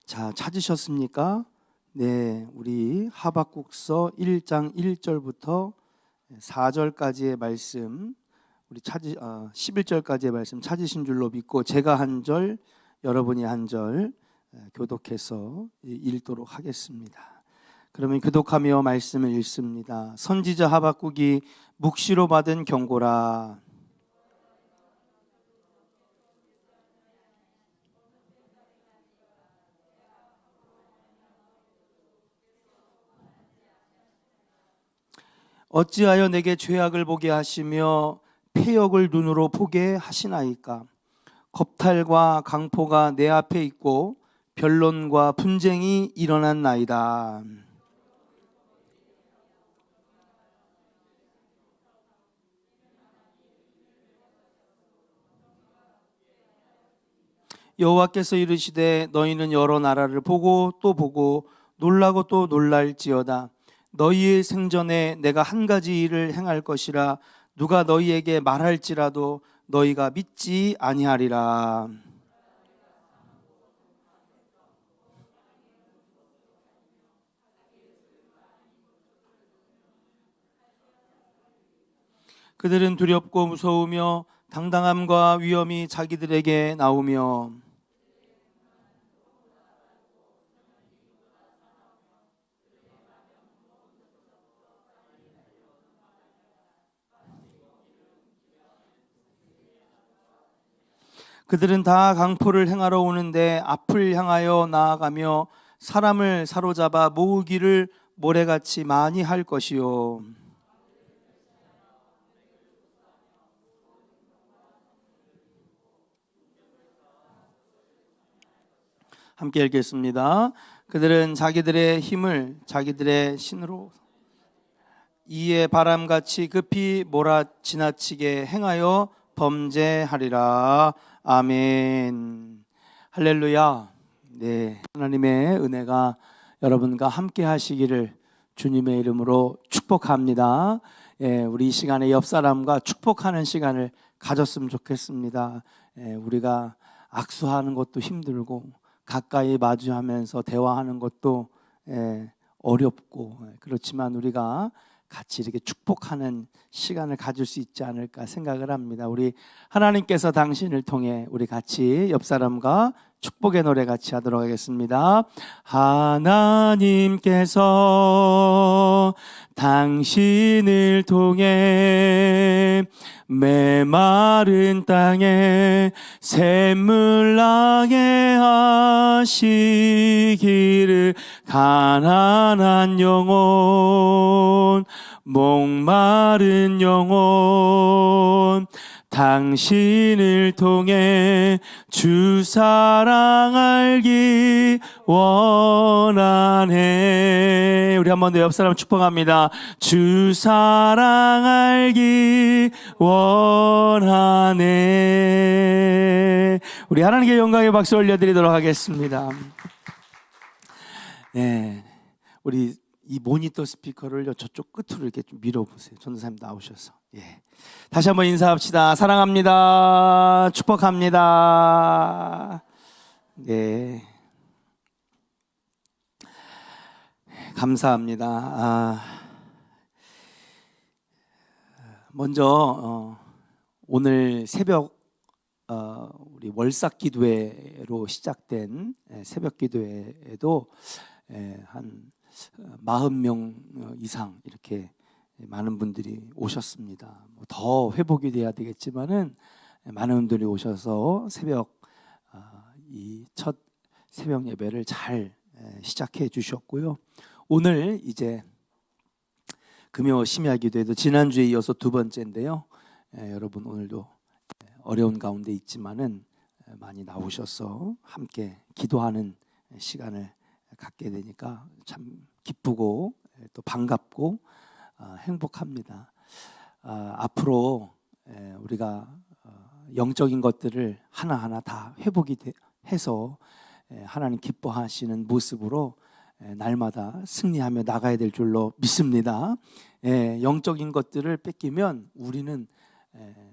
자, 찾으셨습니까? 네, 우리 하박국서 1장 1절부터 4절까지의 말씀, 우리 11절까지의 말씀 찾으신 줄로 믿고 제가 한 절, 여러분이 한 절 교독해서 읽도록 하겠습니다. 그러면 교독하며 말씀을 읽습니다. 선지자 하박국이 묵시로 받은 경고라. 어찌하여 내게 죄악을 보게 하시며 패역을 눈으로 보게 하시나이까? 겁탈과 강포가 내 앞에 있고 변론과 분쟁이 일어났나이다. 여호와께서 이르시되 너희는 여러 나라를 보고 또 보고 놀라고 또 놀랄지어다. 너희의 생전에 내가 한 가지 일을 행할 것이라 누가 너희에게 말할지라도 너희가 믿지 아니하리라. 그들은 두렵고 무서우며 당당함과 위엄이 자기들에게 나오며 그들은 다 강포를 행하러 오는데 앞을 향하여 나아가며 사람을 사로잡아 모으기를 모래같이 많이 할 것이요. 함께 읽겠습니다. 그들은 자기들의 힘을 자기들의 신으로 이에 바람같이 급히 몰아 지나치게 행하여 범죄하리라. 아멘. 할렐루야. 네, 하나님의 은혜가 여러분과 함께 하시기를 주님의 이름으로 축복합니다. 우리 이 시간에 옆 사람과 축복하는 시간을 가졌으면 좋겠습니다. 우리가 악수하는 것도 힘들고 가까이 마주하면서 대화하는 것도 어렵고 그렇지만 우리가 같이 이렇게 축복하는 시간을 가질 수 있지 않을까 생각을 합니다. 우리 하나님께서 당신을 통해 우리 같이 옆 사람과 축복의 노래 같이 하도록 하겠습니다. 하나님께서 당신을 통해 메마른 땅에 샘물 나게 하시기를 가난한 영혼 목마른 영혼 당신을 통해 주 사랑 알기 원하네. 우리 한 번 더 옆 사람 축복합니다. 주 사랑 알기 원하네. 우리 하나님께 영광의 박수 올려드리도록 하겠습니다. 네, 우리 이 모니터 스피커를 저쪽 끝으로 이렇게 좀 밀어보세요. 전도사님 나오셔서. 다시 한번 인사합시다. 사랑합니다. 축복합니다. 네, 감사합니다. 먼저 오늘 새벽 우리 월삭 기도회로 시작된 새벽 기도회에도 한 40명 이상 이렇게 많은 분들이 오셨습니다. 더 회복이 돼야 되겠지만은 많은 분들이 오셔서 새벽 이 첫 새벽 예배를 잘 시작해 주셨고요. 오늘 이제 금요 심야 기도회도 지난주에 이어서 두 번째인데요. 여러분 오늘도 어려운 가운데 있지만은 많이 나오셔서 함께 기도하는 시간을 갖게 되니까 참 기쁘고 또 반갑고 행복합니다. 앞으로 우리가 영적인 것들을 하나하나 다 회복이 해서 하나님 기뻐하시는 모습으로 날마다 승리하며 나가야 될 줄로 믿습니다. 영적인 것들을 뺏기면 우리는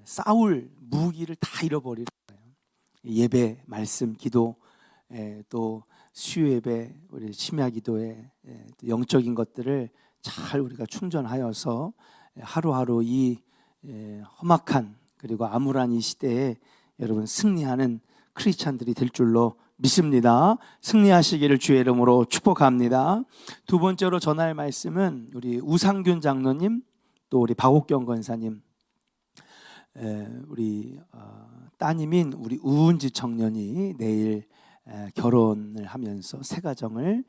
싸울 무기를 다 잃어버리는 거예요. 예배, 말씀, 기도 또 수요 예배, 우리 심야 기도회, 또 영적인 것들을 잘 우리가 충전하여서 하루하루 이 험악한 그리고 암울한 이 시대에 여러분 승리하는 크리스찬들이 될 줄로 믿습니다. 승리하시기를 주의 이름으로 축복합니다. 두 번째로 전할 말씀은 우리 우상균 장로님, 또 우리 박옥경 권사님, 우리 따님인 우리 우은지 청년이 내일 결혼을 하면서 새 가정을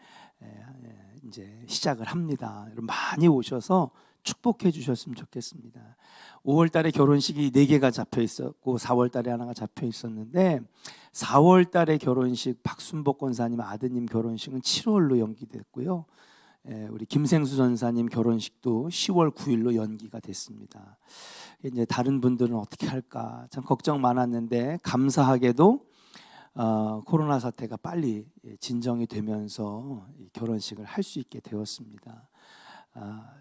이제 시작을 합니다. 여러분 많이 오셔서 축복해 주셨으면 좋겠습니다. 5월 달에 결혼식이 4개가 잡혀 있었고 4월 달에 하나가 잡혀 있었는데 4월 달에 결혼식 박순복 권사님 아드님 결혼식은 7월로 연기됐고요. 우리 김생수 전사님 결혼식도 10월 9일로 연기가 됐습니다. 이제 다른 분들은 어떻게 할까 참 걱정 많았는데 감사하게도 코로나 사태가 빨리 진정이 되면서 결혼식을 할 수 있게 되었습니다.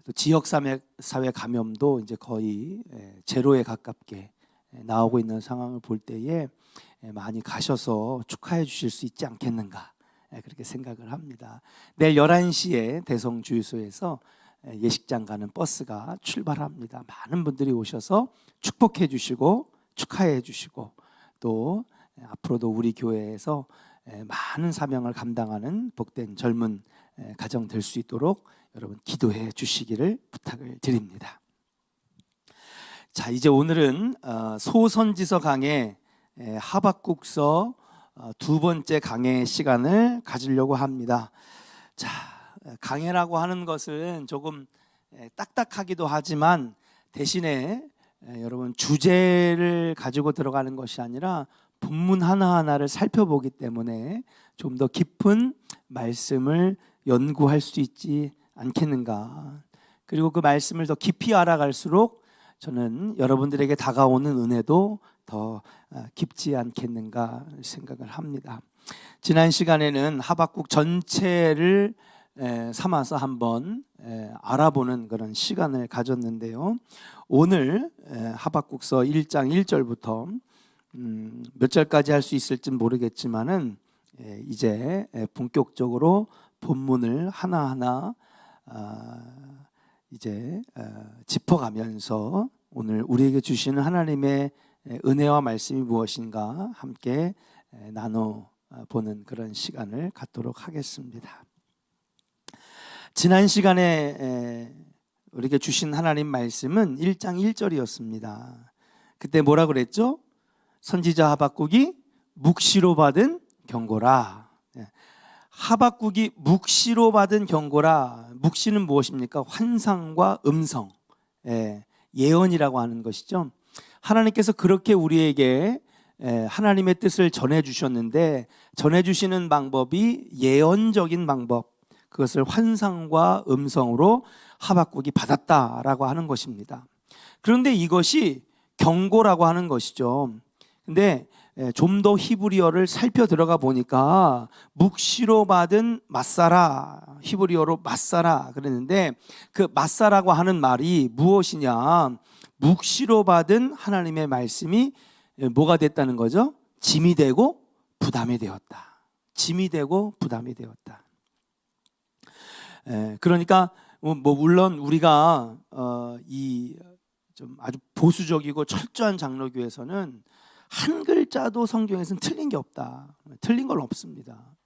또 지역 사회 감염도 이제 거의 제로에 가깝게 나오고 있는 상황을 볼 때에 많이 가셔서 축하해 주실 수 있지 않겠는가 그렇게 생각을 합니다. 내일 11시에 대성주유소에서 예식장 가는 버스가 출발합니다. 많은 분들이 오셔서 축복해 주시고 축하해 주시고 또 앞으로도 우리 교회에서 많은 사명을 감당하는 복된 젊은 가정 될 수 있도록 여러분 기도해 주시기를 부탁을 드립니다. 자, 이제 오늘은 소선지서 강의 하박국서 두 번째 강의 시간을 가지려고 합니다. 자, 강해라고 하는 것은 조금 딱딱하기도 하지만 대신에 여러분 주제를 가지고 들어가는 것이 아니라 본문 하나하나를 살펴보기 때문에 좀 더 깊은 말씀을 연구할 수 있지 않겠는가. 그리고 그 말씀을 더 깊이 알아갈수록 저는 여러분들에게 다가오는 은혜도 더 깊지 않겠는가 생각을 합니다. 지난 시간에는 하박국 전체를 삼아서 한번 알아보는 그런 시간을 가졌는데요. 오늘 하박국서 1장 1절부터 몇 절까지 할 수 있을지 모르겠지만은 이제 본격적으로 본문을 하나하나 이제 짚어가면서 오늘 우리에게 주시는 하나님의 은혜와 말씀이 무엇인가 함께 나눠보는 그런 시간을 갖도록 하겠습니다. 지난 시간에 우리에게 주신 하나님 말씀은 1장 1절이었습니다. 그때 뭐라 그랬죠? 선지자 하박국이 묵시로 받은 경고라. 하박국이 묵시로 받은 경고라. 묵시는 무엇입니까? 환상과 음성, 예언이라고 하는 것이죠. 하나님께서 그렇게 우리에게 하나님의 뜻을 전해주셨는데 전해주시는 방법이 예언적인 방법, 그것을 환상과 음성으로 하박국이 받았다라고 하는 것입니다. 그런데 이것이 경고라고 하는 것이죠. 근데 좀 더 히브리어를 살펴 들어가 보니까 묵시로 받은 마사라, 히브리어로 마사라 그랬는데 그 마사라고 하는 말이 무엇이냐? 묵시로 받은 하나님의 말씀이 뭐가 됐다는 거죠? 짐이 되고 부담이 되었다. 짐이 되고 부담이 되었다. 그러니까 물론 우리가 이 좀 아주 보수적이고 철저한 장로교에서는 한 글자도 성경에서는 틀린 게 없다. 틀린 건 없습니다.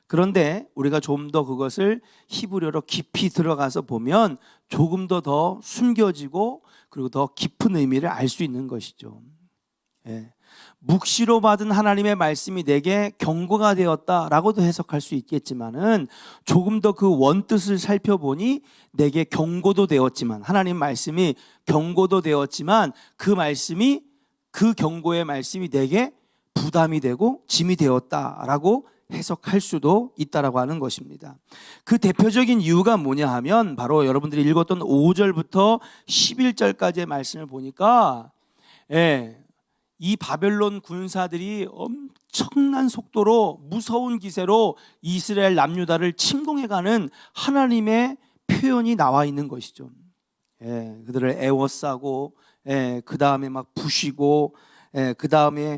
그런데 우리가 좀 더 그것을 히브리어로 깊이 들어가서 보면 조금 더 숨겨지고 그리고 더 깊은 의미를 알 수 있는 것이죠. 묵시로 받은 하나님의 말씀이 내게 경고가 되었다라고도 해석할 수 있겠지만은 조금 더 그 원뜻을 살펴보니 내게 경고도 되었지만 하나님 말씀이 경고도 되었지만 그 말씀이 그 경고의 말씀이 내게 부담이 되고 짐이 되었다라고 해석할 수도 있다라고 하는 것입니다. 그 대표적인 이유가 뭐냐 하면 바로 여러분들이 읽었던 5절부터 11절까지의 말씀을 보니까 이 바벨론 군사들이 엄청난 속도로 무서운 기세로 이스라엘 남유다를 침공해가는 하나님의 표현이 나와 있는 것이죠. 그들을 애워싸고 그 다음에 막 부시고 그 다음에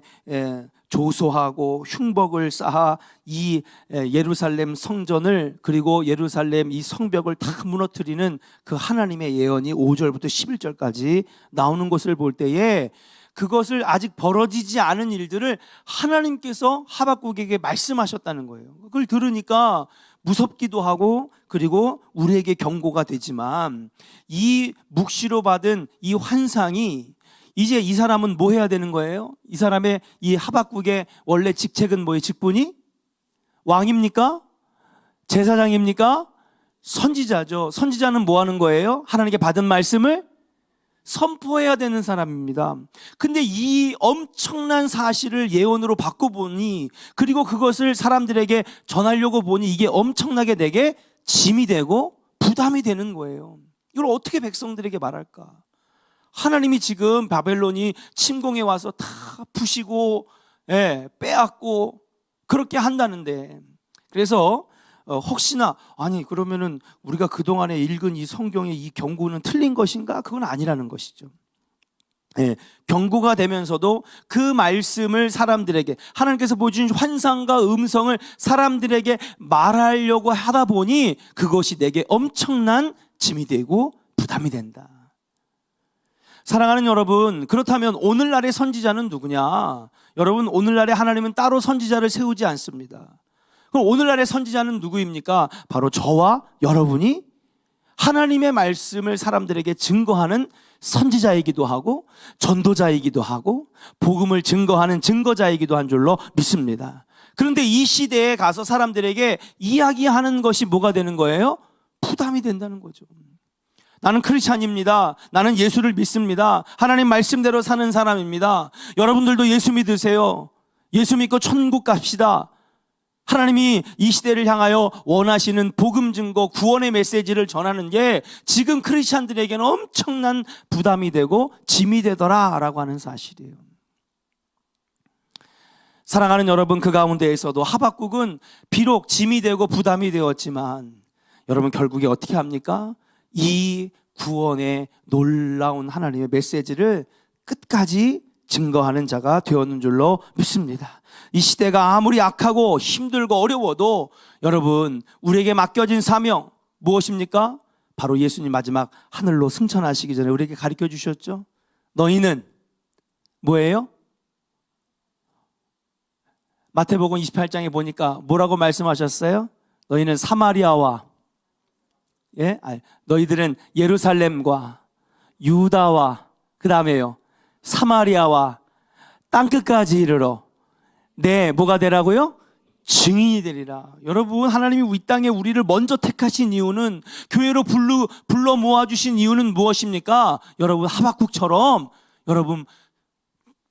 조소하고 흉복을 쌓아 이 예루살렘 성전을, 그리고 예루살렘 이 성벽을 다 무너뜨리는 그 하나님의 예언이 5절부터 11절까지 나오는 것을 볼 때에, 그것을 아직 벌어지지 않은 일들을 하나님께서 하박국에게 말씀하셨다는 거예요. 그걸 들으니까 무섭기도 하고, 그리고 우리에게 경고가 되지만, 이 묵시로 받은 이 환상이 이제 이 사람은 뭐 해야 되는 거예요? 이 사람의, 이 하박국의 원래 직책은 뭐예요? 직분이? 왕입니까? 제사장입니까? 선지자죠. 선지자는 뭐 하는 거예요? 하나님께 받은 말씀을 선포해야 되는 사람입니다. 근데 이 엄청난 사실을 예언으로 바꿔보니, 그리고 그것을 사람들에게 전하려고 보니 이게 엄청나게 내게 짐이 되고 부담이 되는 거예요. 이걸 어떻게 백성들에게 말할까? 하나님이 지금 바벨론이 침공해 와서 다 부시고, 빼앗고 그렇게 한다는데, 그래서 혹시나, 아니 그러면은 우리가 그동안에 읽은 이 성경의 이 경고는 틀린 것인가? 그건 아니라는 것이죠. 경고가 되면서도 그 말씀을 사람들에게, 하나님께서 보여주신 환상과 음성을 사람들에게 말하려고 하다 보니 그것이 내게 엄청난 짐이 되고 부담이 된다. 사랑하는 여러분, 그렇다면 오늘날의 선지자는 누구냐? 여러분, 오늘날의 하나님은 따로 선지자를 세우지 않습니다. 그럼 오늘날의 선지자는 누구입니까? 바로 저와 여러분이 하나님의 말씀을 사람들에게 증거하는 선지자이기도 하고, 전도자이기도 하고, 복음을 증거하는 증거자이기도 한 줄로 믿습니다. 그런데 이 시대에 가서 사람들에게 이야기하는 것이 뭐가 되는 거예요? 부담이 된다는 거죠. 나는 크리스찬입니다. 나는 예수를 믿습니다. 하나님 말씀대로 사는 사람입니다. 여러분들도 예수 믿으세요. 예수 믿고 천국 갑시다. 하나님이 이 시대를 향하여 원하시는 복음 증거, 구원의 메시지를 전하는 게 지금 크리스찬들에게는 엄청난 부담이 되고 짐이 되더라라고 하는 사실이에요. 사랑하는 여러분, 그 가운데에서도 하박국은 비록 짐이 되고 부담이 되었지만, 여러분 결국에 어떻게 합니까? 이 구원의 놀라운 하나님의 메시지를 끝까지 증거하는 자가 되었는 줄로 믿습니다. 이 시대가 아무리 악하고 힘들고 어려워도 여러분, 우리에게 맡겨진 사명 무엇입니까? 바로 예수님 마지막 하늘로 승천하시기 전에 우리에게 가르쳐 주셨죠. 너희는 뭐예요? 마태복음 28장에 보니까 뭐라고 말씀하셨어요? 너희는 사마리아와, 너희들은 예루살렘과 유다와, 그 다음에요, 사마리아와 땅끝까지 이르러 뭐가 되라고요? 증인이 되리라. 여러분, 하나님이 이 땅에 우리를 먼저 택하신 이유는, 교회로 불러 모아주신 이유는 무엇입니까? 여러분, 하박국처럼 여러분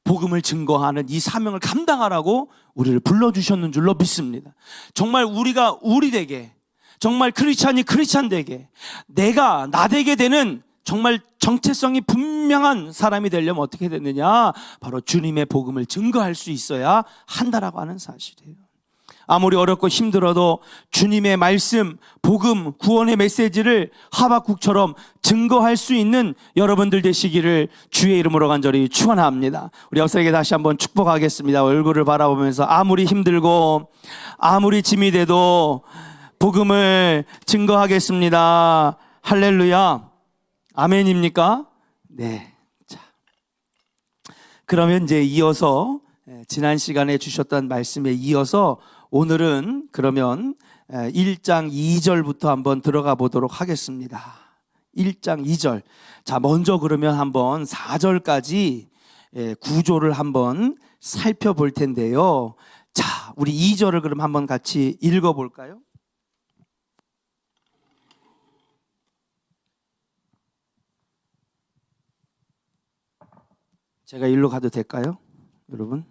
복음을 증거하는 이 사명을 감당하라고 우리를 불러주셨는 줄로 믿습니다. 정말 우리가 우리 되게, 정말 크리스찬이 크리스찬 되게, 내가 나 되게 되는 정말 정체성이 분명한 사람이 되려면 어떻게 됐느냐? 바로 주님의 복음을 증거할 수 있어야 한다라고 하는 사실이에요. 아무리 어렵고 힘들어도 주님의 말씀, 복음, 구원의 메시지를 하박국처럼 증거할 수 있는 여러분들 되시기를 주의 이름으로 간절히 축원합니다. 우리 역사에게 다시 한번 축복하겠습니다. 얼굴을 바라보면서 아무리 힘들고 아무리 짐이 돼도 복음을 증거하겠습니다. 할렐루야. 아멘입니까? 네. 자, 그러면 이제 이어서 지난 시간에 주셨던 말씀에 이어서 오늘은 그러면 1장 2절부터 한번 들어가 보도록 하겠습니다. 1장 2절. 자, 먼저 그러면 한번 4절까지 구조를 한번 살펴볼 텐데요. 자, 우리 2절을 그럼 한번 같이 읽어 볼까요? 제가 일로 가도 될까요? 여러분?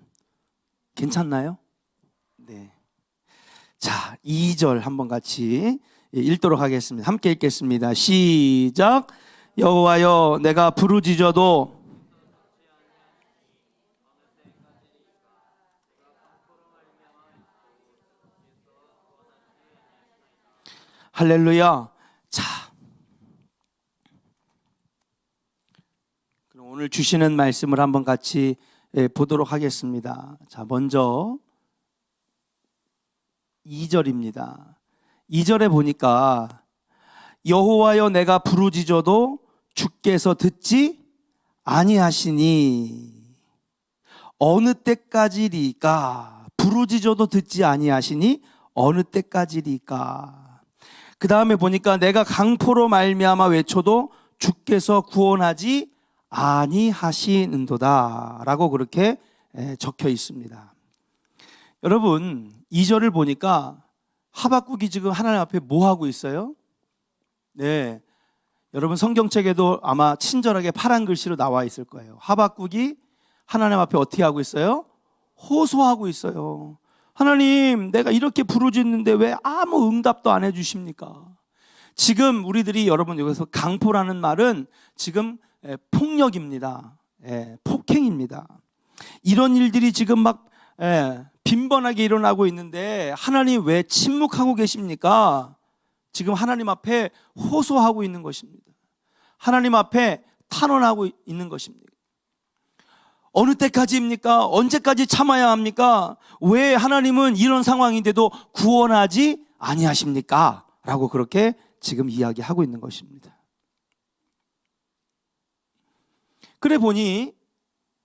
괜찮나요? 네. 자, 2절 한번 같이 읽도록 하겠습니다. 함께 읽겠습니다. 시작. 여호와여, 내가 부르짖어도 할렐루야. 자, 그럼 오늘 주시는 말씀을 한번 같이 보도록 하겠습니다. 자, 먼저 2절입니다. 2절에 보니까 여호와여 내가 부르짖어도 주께서 듣지 아니하시니 어느 때까지리까? 부르짖어도 듣지 아니하시니 어느 때까지리까? 그 다음에 보니까 내가 강포로 말미암아 외쳐도 주께서 구원하지 아니하시는도다 라고 그렇게 적혀 있습니다. 여러분 2절을 보니까 하박국이 지금 하나님 앞에 뭐 하고 있어요? 네, 여러분 성경책에도 아마 친절하게 파란 글씨로 나와 있을 거예요. 하박국이 하나님 앞에 어떻게 하고 있어요? 호소하고 있어요. 하나님, 내가 이렇게 부르짖는데 왜 아무 응답도 안 해주십니까? 지금 우리들이 여러분 여기서 강포라는 말은 지금 폭력입니다. 폭행입니다. 이런 일들이 지금 막 빈번하게 일어나고 있는데 하나님 왜 침묵하고 계십니까? 지금 하나님 앞에 호소하고 있는 것입니다. 하나님 앞에 탄원하고 있는 것입니다. 어느 때까지입니까? 언제까지 참아야 합니까? 왜 하나님은 이런 상황인데도 구원하지 아니하십니까? 라고 그렇게 지금 이야기하고 있는 것입니다. 그래 보니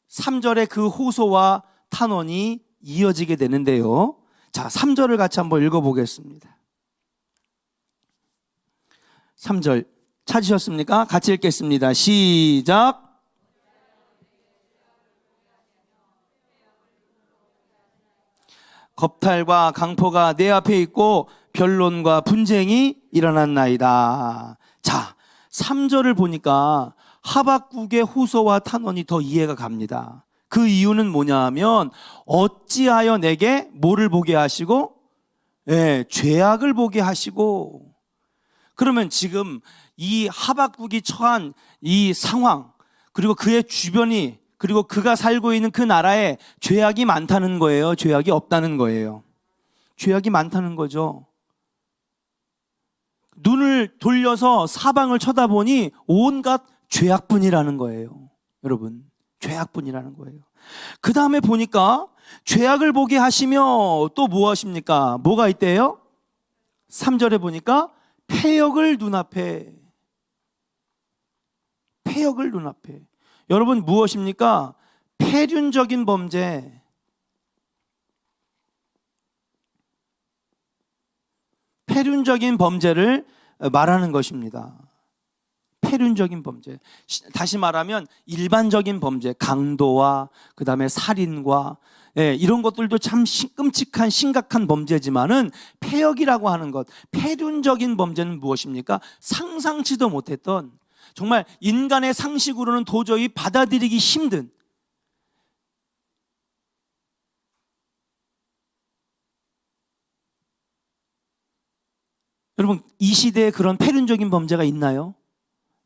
3절에 그 호소와 탄원이 이어지게 되는데요. 자, 3절을 같이 한번 읽어보겠습니다. 3절 찾으셨습니까? 같이 읽겠습니다. 시작. 겁탈과 강포가 내 앞에 있고 변론과 분쟁이 일어났나이다. 자, 3절을 보니까 하박국의 호소와 탄원이 더 이해가 갑니다. 그 이유는 뭐냐 하면 어찌하여 내게 뭐를 보게 하시고 죄악을 보게 하시고. 그러면 지금 이 하박국이 처한 이 상황, 그리고 그의 주변이, 그리고 그가 살고 있는 그 나라에 죄악이 많다는 거예요? 죄악이 없다는 거예요? 죄악이 많다는 거죠. 눈을 돌려서 사방을 쳐다보니 온갖 죄악뿐이라는 거예요. 여러분, 죄악뿐이라는 거예요. 그 다음에 보니까 죄악을 보게 하시며 또 뭐 하십니까? 뭐가 있대요? 3절에 보니까 패역을 눈앞에. 패역을 눈앞에. 여러분 무엇입니까? 폐륜적인 범죄. 폐륜적인 범죄를 말하는 것입니다. 폐륜적인 범죄. 다시 말하면 일반적인 범죄, 강도와 그 다음에 살인과 이런 것들도 참 끔찍한 심각한 범죄지만은 폐역이라고 하는 것, 폐륜적인 범죄는 무엇입니까? 상상치도 못했던, 정말 인간의 상식으로는 도저히 받아들이기 힘든, 여러분 이 시대에 그런 폐륜적인 범죄가 있나요?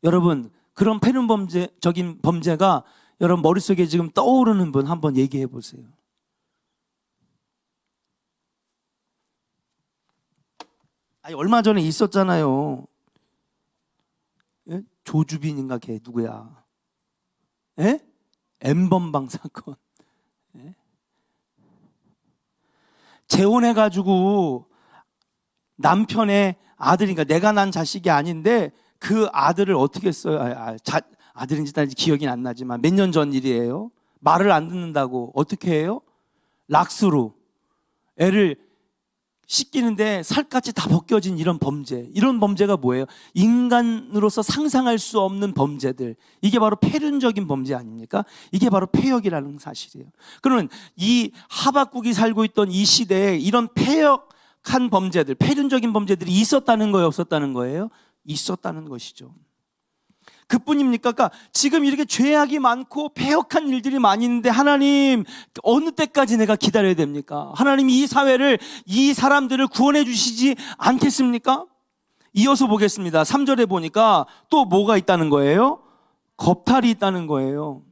여러분 그런 폐륜적인 범죄가 여러분 머릿속에 지금 떠오르는 분 한번 얘기해 보세요. 아니 얼마 전에 있었잖아요. 조주빈인가 걔 누구야? N번방 사건. 재혼해가지고 남편의 아들이니까 내가 난 자식이 아닌데 그 아들을 어떻게 했어요? 아들인지 딸인지 기억이 안 나지만 몇 년 전 일이에요. 말을 안 듣는다고 어떻게 해요? 락스로 애를 씻기는데 살갗이 다 벗겨진 이런 범죄. 이런 범죄가 뭐예요? 인간으로서 상상할 수 없는 범죄들. 이게 바로 폐륜적인 범죄 아닙니까? 이게 바로 폐역이라는 사실이에요. 그러면 이 하박국이 살고 있던 이 시대에 이런 폐역한 범죄들, 폐륜적인 범죄들이 있었다는 거예요? 없었다는 거예요? 있었다는 것이죠. 그뿐입니까? 그러니까 지금 이렇게 죄악이 많고 폐역한 일들이 많이 있는데 하나님 어느 때까지 내가 기다려야 됩니까? 하나님 이 사회를, 이 사람들을 구원해 주시지 않겠습니까? 이어서 보겠습니다. 3절에 보니까 또 뭐가 있다는 거예요? 겁탈이 있다는 거예요.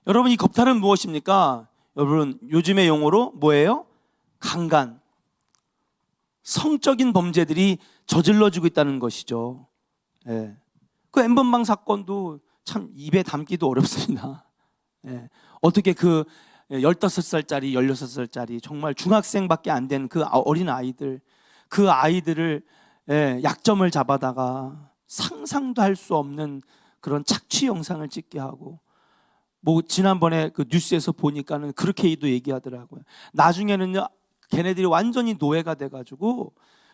여러분 이 겁탈은 무엇입니까? 여러분 요즘의 용어로 뭐예요? 강간, 성적인 범죄들이 저질러지고 있다는 것이죠. 그 N번방 사건도 참 입에 담기도 어렵습니다. 어떻게 그 15살짜리, 16살짜리 정말 중학생밖에 안 된 그 어린 아이들, 그 아이들을 약점을 잡아다가 상상도 할 수 없는 그런 착취 영상을 찍게 하고, 뭐 지난번에 그 뉴스에서 보니까는 그렇게도 얘기하더라고요. 나중에는요, 걔네들이 완전히 노예가 돼가지고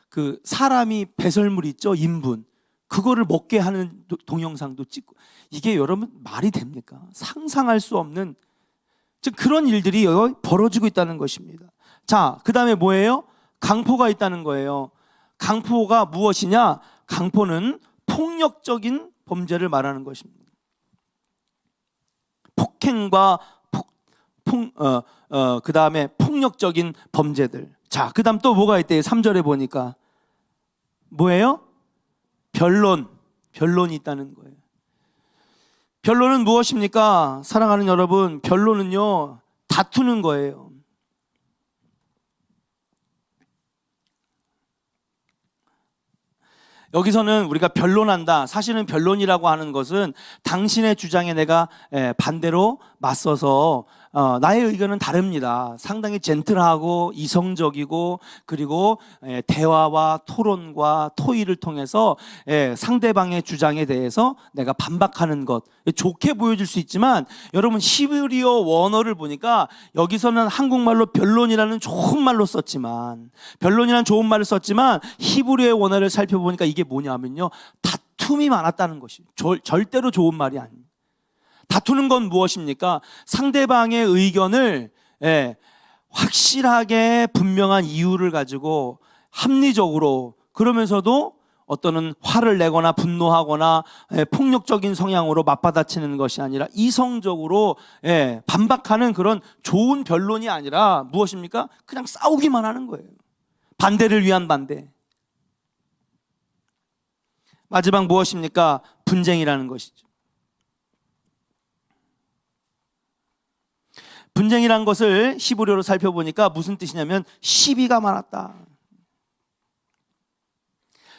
그 사람이 배설물 있죠, 인분, 그거를 먹게 하는 동영상도 찍고. 이게 여러분 말이 됩니까? 상상할 수 없는 즉 그런 일들이 벌어지고 있다는 것입니다. 자, 그 다음에 뭐예요? 강포가 있다는 거예요. 강포가 무엇이냐? 강포는 폭력적인 범죄를 말하는 것입니다. 폭행과 그 다음에 폭력적인 범죄들. 자, 그 다음 또 뭐가 있대요? 3절에 보니까 뭐예요? 변론이 있다는 거예요. 변론은 무엇입니까? 사랑하는 여러분, 변론은요, 다투는 거예요. 여기서는 우리가 변론한다. 사실은 변론이라고 하는 것은 당신의 주장에 내가 반대로 맞서서 나의 의견은 다릅니다. 상당히 젠틀하고 이성적이고, 그리고 대화와 토론과 토의를 통해서 상대방의 주장에 대해서 내가 반박하는 것, 좋게 보여질 수 있지만, 여러분 히브리어 원어를 보니까 여기서는 한국말로 변론이라는 좋은 말로 썼지만, 변론이라는 좋은 말을 썼지만 히브리어 원어를 살펴보니까 이게 뭐냐면요, 다툼이 많았다는 것이 절대로 좋은 말이 아닙니다. 다투는 건 무엇입니까? 상대방의 의견을 확실하게 분명한 이유를 가지고 합리적으로, 그러면서도 어떤 화를 내거나 분노하거나 폭력적인 성향으로 맞받아치는 것이 아니라 이성적으로 반박하는 그런 좋은 변론이 아니라 무엇입니까? 그냥 싸우기만 하는 거예요. 반대를 위한 반대. 마지막 무엇입니까? 분쟁이라는 것이죠. 분쟁이란 것을 히브리어로 살펴보니까 무슨 뜻이냐면 시비가 많았다.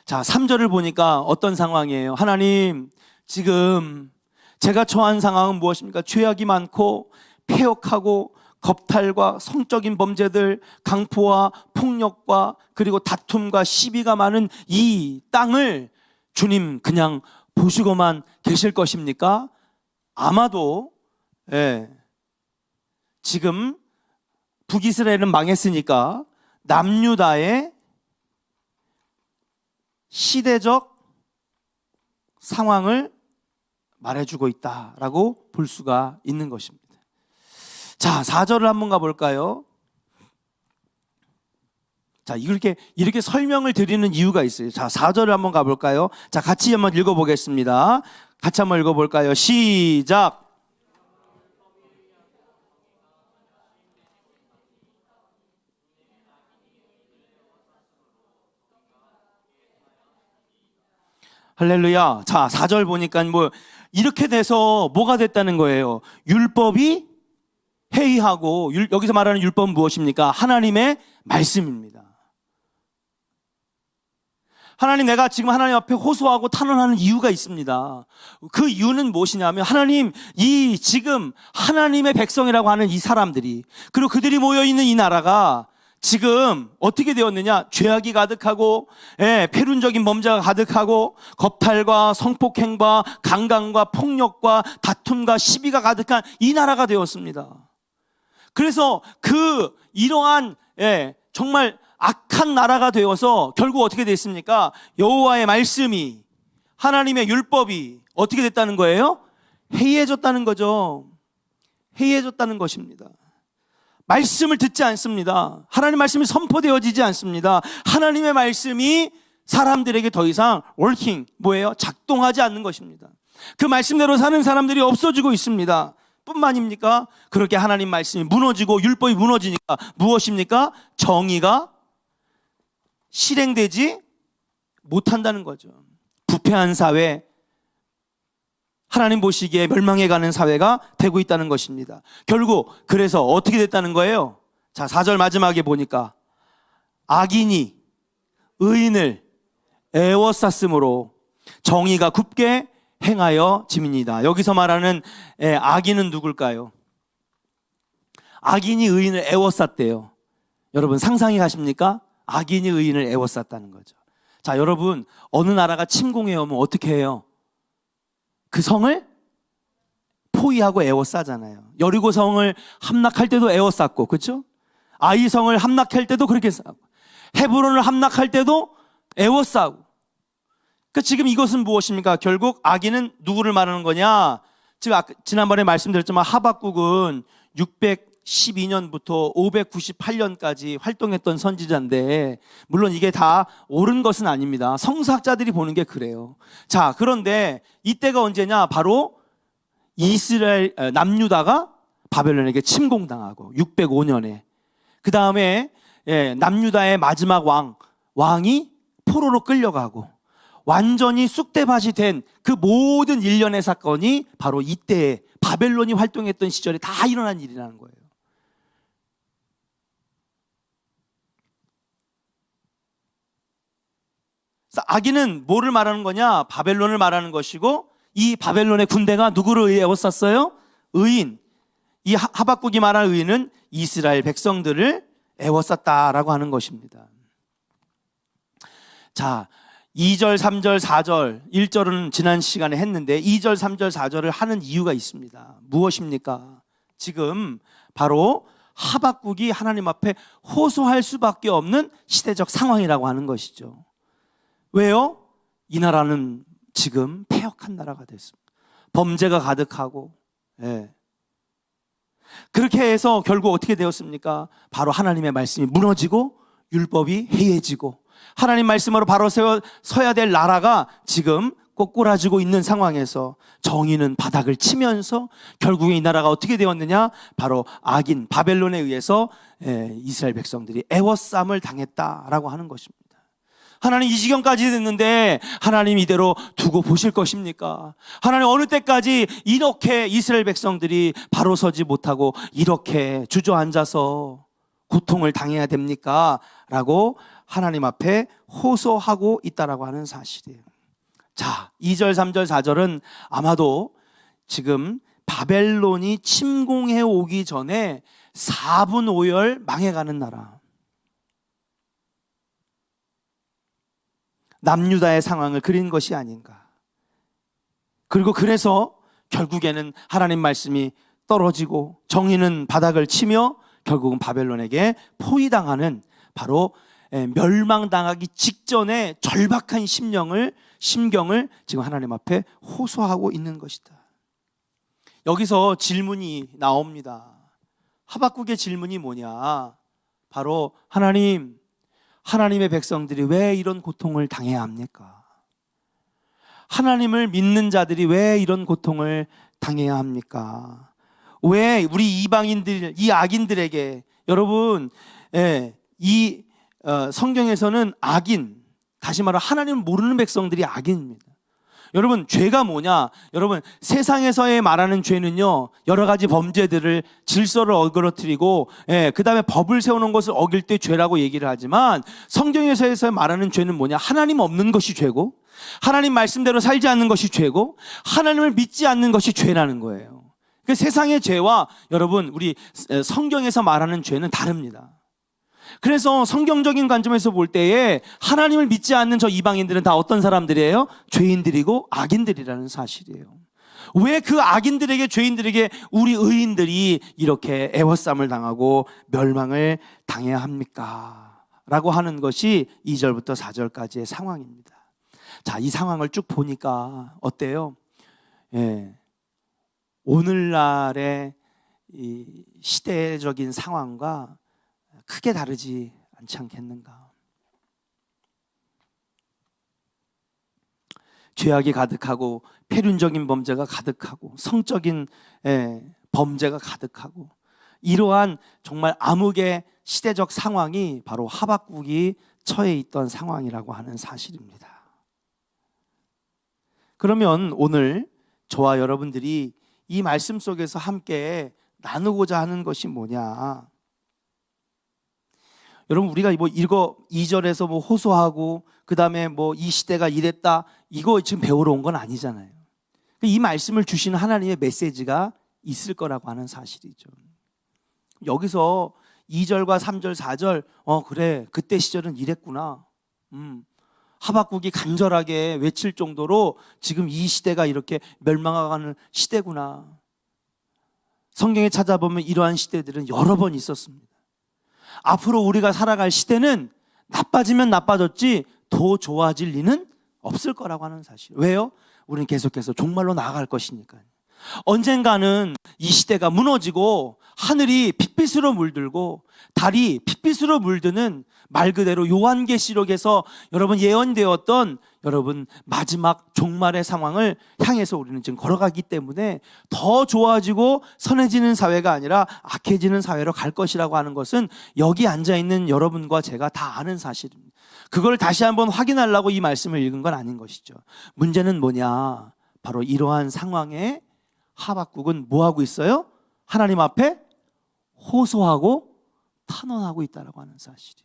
자, 3절을 보니까 어떤 상황이에요? 하나님, 지금 제가 처한 상황은 무엇입니까? 죄악이 많고 폐역하고 겁탈과 성적인 범죄들, 강포와 폭력과 그리고 다툼과 시비가 많은 이 땅을 주님 그냥 보시고만 계실 것입니까? 아마도 지금 북이스라엘은 망했으니까 남유다의 시대적 상황을 말해주고 있다라고 볼 수가 있는 것입니다. 자, 4절을 한번 가볼까요? 자, 이렇게 설명을 드리는 이유가 있어요. 자, 4절을 한번 가볼까요? 자, 같이 한번 읽어보겠습니다. 같이 한번 읽어볼까요? 시작! 할렐루야. 자, 4절 보니까 이렇게 돼서 뭐가 됐다는 거예요? 율법이 해이하고, 여기서 말하는 율법은 무엇입니까? 하나님의 말씀입니다. 하나님, 내가 지금 하나님 앞에 호소하고 탄원하는 이유가 있습니다. 그 이유는 무엇이냐면, 하나님, 지금 하나님의 백성이라고 하는 이 사람들이, 그리고 그들이 모여있는 이 나라가 지금 어떻게 되었느냐? 죄악이 가득하고 패륜적인 범죄가 가득하고 겁탈과 성폭행과 강간과 폭력과 다툼과 시비가 가득한 이 나라가 되었습니다. 그래서 이러한 정말 악한 나라가 되어서 결국 어떻게 됐습니까? 여호와의 말씀이, 하나님의 율법이 어떻게 됐다는 거예요? 해이해졌다는 거죠. 해이해졌다는 것입니다. 말씀을 듣지 않습니다. 하나님의 말씀이 선포되어지지 않습니다. 하나님의 말씀이 사람들에게 더 이상 작동하지 않는 것입니다. 그 말씀대로 사는 사람들이 없어지고 있습니다. 뿐만입니까? 그렇게 하나님 말씀이 무너지고 율법이 무너지니까 무엇입니까? 정의가 실행되지 못한다는 거죠. 부패한 사회, 하나님 보시기에 멸망해가는 사회가 되고 있다는 것입니다. 결국 그래서 어떻게 됐다는 거예요? 자, 4절 마지막에 보니까 악인이 의인을 애워쌌으므로 정의가 굽게 행하여 짐이니이다. 여기서 말하는 악인은 누굴까요? 악인이 의인을 애워쌌대요. 여러분 상상이 가십니까? 악인이 의인을 애워쌌다는 거죠. 자, 여러분 어느 나라가 침공해 오면 어떻게 해요? 그 성을 포위하고 애워싸잖아요. 여리고 성을 함락할 때도 애워쌌고, 그렇죠? 아이 성을 함락할 때도 그렇게 싸고, 헤브론을 함락할 때도 애워싸고. 그러니까 지금 이것은 무엇입니까? 결국 악인은 누구를 말하는 거냐? 지금 지난번에 말씀드렸지만 하박국은 612년부터 598년까지 활동했던 선지자인데, 물론 이게 다 옳은 것은 아닙니다. 성사학자들이 보는 게 그래요. 자, 그런데 이때가 언제냐? 바로 이스라엘 남유다가 바벨론에게 침공당하고 605년에, 그 다음에 남유다의 마지막 왕이 포로로 끌려가고 완전히 쑥대밭이 된 그 모든 일련의 사건이 바로 이때 바벨론이 활동했던 시절에 다 일어난 일이라는 거예요. 악인은 뭐를 말하는 거냐? 바벨론을 말하는 것이고, 이 바벨론의 군대가 누구를 애워쌌어요? 의인. 이 하박국이 말한 의인은 이스라엘 백성들을 애워쌌다라고 하는 것입니다. 자, 2절, 3절, 4절, 1절은 지난 시간에 했는데 2절, 3절, 4절을 하는 이유가 있습니다. 무엇입니까? 지금 바로 하박국이 하나님 앞에 호소할 수밖에 없는 시대적 상황이라고 하는 것이죠. 왜요? 이 나라는 지금 패역한 나라가 됐습니다. 범죄가 가득하고, 그렇게 해서 결국 어떻게 되었습니까? 바로 하나님의 말씀이 무너지고 율법이 해이해지고 하나님 말씀으로 바로 서야 될 나라가 지금 꼬꾸라지고 있는 상황에서 정의는 바닥을 치면서 결국에 이 나라가 어떻게 되었느냐? 바로 악인 바벨론에 의해서 이스라엘 백성들이 애워쌈을 당했다라고 하는 것입니다. 하나님 이 지경까지 됐는데 하나님 이대로 두고 보실 것입니까? 하나님 어느 때까지 이렇게 이스라엘 백성들이 바로 서지 못하고 이렇게 주저앉아서 고통을 당해야 됩니까? 라고 하나님 앞에 호소하고 있다라고 하는 사실이에요. 자, 2절, 3절, 4절은 아마도 지금 바벨론이 침공해 오기 전에 4분 5열 망해가는 나라, 남유다의 상황을 그린 것이 아닌가. 그리고 그래서 결국에는 하나님 말씀이 떨어지고 정의는 바닥을 치며 결국은 바벨론에게 포위당하는, 바로 멸망당하기 직전의 절박한 심경을 지금 하나님 앞에 호소하고 있는 것이다. 여기서 질문이 나옵니다. 하박국의 질문이 뭐냐? 바로 하나님의 백성들이 왜 이런 고통을 당해야 합니까? 하나님을 믿는 자들이 왜 이런 고통을 당해야 합니까? 왜 우리 이방인들, 이 악인들에게, 여러분, 이 성경에서는 악인, 다시 말해 하나님을 모르는 백성들이 악인입니다. 여러분, 죄가 뭐냐? 여러분, 세상에서의 말하는 죄는요, 여러 가지 범죄들을, 질서를 어그러뜨리고, 그 다음에 법을 세우는 것을 어길 때 죄라고 얘기를 하지만, 성경에서 말하는 죄는 뭐냐? 하나님 없는 것이 죄고, 하나님 말씀대로 살지 않는 것이 죄고, 하나님을 믿지 않는 것이 죄라는 거예요. 그 세상의 죄와 여러분, 우리 성경에서 말하는 죄는 다릅니다. 그래서 성경적인 관점에서 볼 때에 하나님을 믿지 않는 저 이방인들은 다 어떤 사람들이에요? 죄인들이고 악인들이라는 사실이에요. 왜 그 악인들에게, 죄인들에게 우리 의인들이 이렇게 애워쌈을 당하고 멸망을 당해야 합니까? 라고 하는 것이 2절부터 4절까지의 상황입니다. 자, 이 상황을 쭉 보니까 어때요? 오늘날의 이 시대적인 상황과 크게 다르지 않지 않겠는가? 죄악이 가득하고 폐륜적인 범죄가 가득하고 성적인 범죄가 가득하고, 이러한 정말 암흑의 시대적 상황이 바로 하박국이 처해 있던 상황이라고 하는 사실입니다. 그러면 오늘 저와 여러분들이 이 말씀 속에서 함께 나누고자 하는 것이 뭐냐? 여러분, 우리가 이거 2절에서 호소하고 그 다음에 이 시대가 이랬다, 이거 지금 배우러 온 건 아니잖아요. 이 말씀을 주시는 하나님의 메시지가 있을 거라고 하는 사실이죠. 여기서 2절과 3절, 4절 그래 그때 시절은 이랬구나. 하박국이 간절하게 외칠 정도로 지금 이 시대가 이렇게 멸망하는 시대구나. 성경에 찾아보면 이러한 시대들은 여러 번 있었습니다. 앞으로 우리가 살아갈 시대는 나빠지면 나빠졌지 더 좋아질 리는 없을 거라고 하는 사실. 왜요? 우리는 계속해서 종말로 나아갈 것이니까요. 언젠가는 이 시대가 무너지고 하늘이 핏빛으로 물들고 달이 핏빛으로 물드는 말 그대로 요한계시록에서 여러분 예언되었던 여러분 마지막 종말의 상황을 향해서 우리는 지금 걸어가기 때문에 더 좋아지고 선해지는 사회가 아니라 악해지는 사회로 갈 것이라고 하는 것은 여기 앉아있는 여러분과 제가 다 아는 사실입니다. 그걸 다시 한번 확인하려고 이 말씀을 읽은 건 아닌 것이죠. 문제는 뭐냐? 바로 이러한 상황에 하박국은 뭐하고 있어요? 하나님 앞에 호소하고 탄원하고 있다라고 하는 사실이에요.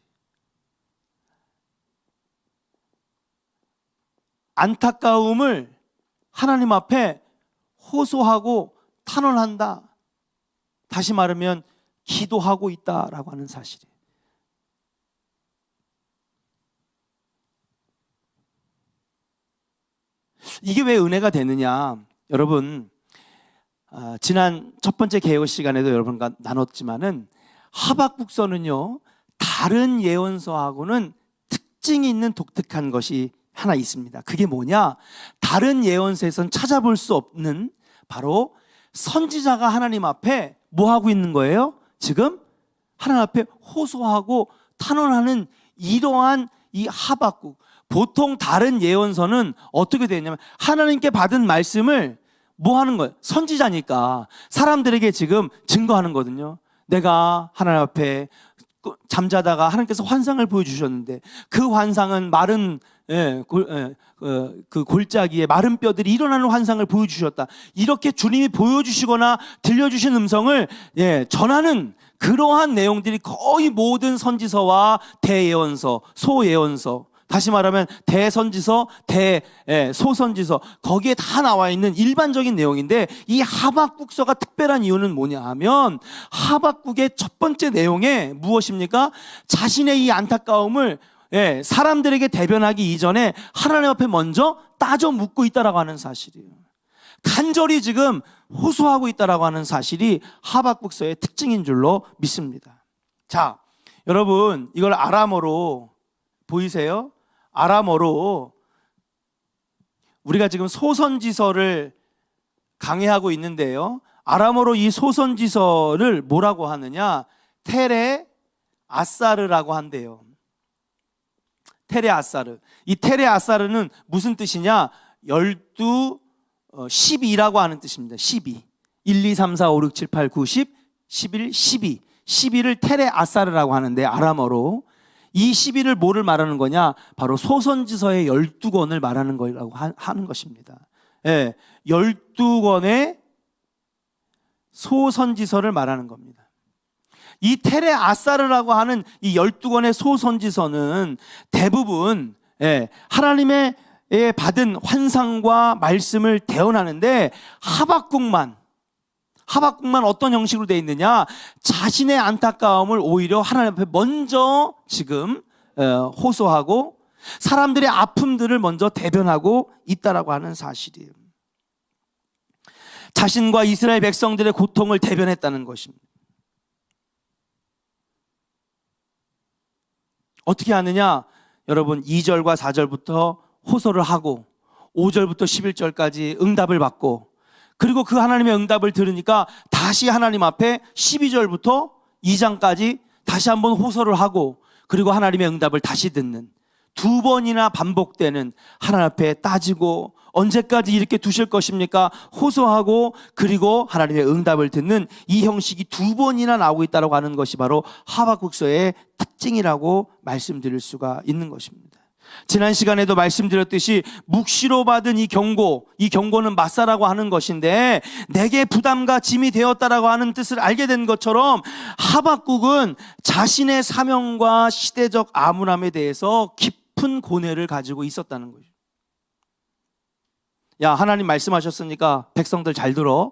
안타까움을 하나님 앞에 호소하고 탄원한다. 다시 말하면 기도하고 있다라고 하는 사실이에요. 이게 왜 은혜가 되느냐? 여러분, 지난 첫 번째 개요 시간에도 여러분과 나눴지만은 하박국서는요, 다른 예언서하고는 특징이 있는 독특한 것이 하나 있습니다. 그게 뭐냐? 다른 예언서에선 찾아볼 수 없는 바로 선지자가 하나님 앞에 뭐 하고 있는 거예요? 지금 하나님 앞에 호소하고 탄원하는 이러한 이 하박국. 보통 다른 예언서는 어떻게 되냐면 하나님께 받은 말씀을 뭐 하는 거예요? 선지자니까 사람들에게 지금 증거하는 거거든요. 내가 하나님 앞에 잠자다가 하나님께서 환상을 보여주셨는데 그 환상은 마른 그 골짜기에 마른 뼈들이 일어나는 환상을 보여주셨다. 이렇게 주님이 보여주시거나 들려주신 음성을 전하는 그러한 내용들이 거의 모든 선지서와 대예언서, 소예언서, 다시 말하면 대선지서, 소선지서 거기에 다 나와 있는 일반적인 내용인데 이 하박국서가 특별한 이유는 뭐냐 하면 하박국의 첫 번째 내용에 무엇입니까? 자신의 이 안타까움을 사람들에게 대변하기 이전에 하나님 앞에 먼저 따져 묻고 있다라고 하는 사실이에요. 간절히 지금 호소하고 있다라고 하는 사실이 하박국서의 특징인 줄로 믿습니다. 자, 여러분 이걸 아람어로 보이세요? 아람어로 우리가 지금 소선지서를 강의하고 있는데요. 아람어로 이 소선지서를 뭐라고 하느냐? 테레 아사르라고 한대요. 테레 아사르. 이 테레 아사르는 무슨 뜻이냐? 12라고 하는 뜻입니다. 12. 1, 2, 3, 4, 5, 6, 7, 8, 9, 10, 11, 12. 12를 테레 아사르라고 하는데 아람어로 이 12를 뭐를 말하는 거냐? 바로 소선지서의 12권을 말하는 거라고 하는 것입니다. 12권의 소선지서를 말하는 겁니다. 이 테레 아사르라고 하는 이 12권의 소선지서는 대부분 하나님의 받은 환상과 말씀을 대언하는데 하박국만 어떤 형식으로 되어 있느냐? 자신의 안타까움을 오히려 하나님 앞에 먼저 지금 호소하고 사람들의 아픔들을 먼저 대변하고 있다라고 하는 사실이에요. 자신과 이스라엘 백성들의 고통을 대변했다는 것입니다. 어떻게 하느냐? 여러분 2절과 4절부터 호소를 하고 5절부터 11절까지 응답을 받고 그리고 그 하나님의 응답을 들으니까 다시 하나님 앞에 12절부터 2장까지 다시 한번 호소를 하고 그리고 하나님의 응답을 다시 듣는 두 번이나 반복되는 하나님 앞에 따지고 언제까지 이렇게 두실 것입니까? 호소하고 그리고 하나님의 응답을 듣는 이 형식이 두 번이나 나오고 있다고 하는 것이 바로 하박국서의 특징이라고 말씀드릴 수가 있는 것입니다. 지난 시간에도 말씀드렸듯이 묵시로 받은 이 경고는 마사라고 하는 것인데 내게 부담과 짐이 되었다라고 하는 뜻을 알게 된 것처럼 하박국은 자신의 사명과 시대적 암울함에 대해서 깊은 고뇌를 가지고 있었다는 거죠. 야, 하나님 말씀하셨으니까 백성들 잘 들어.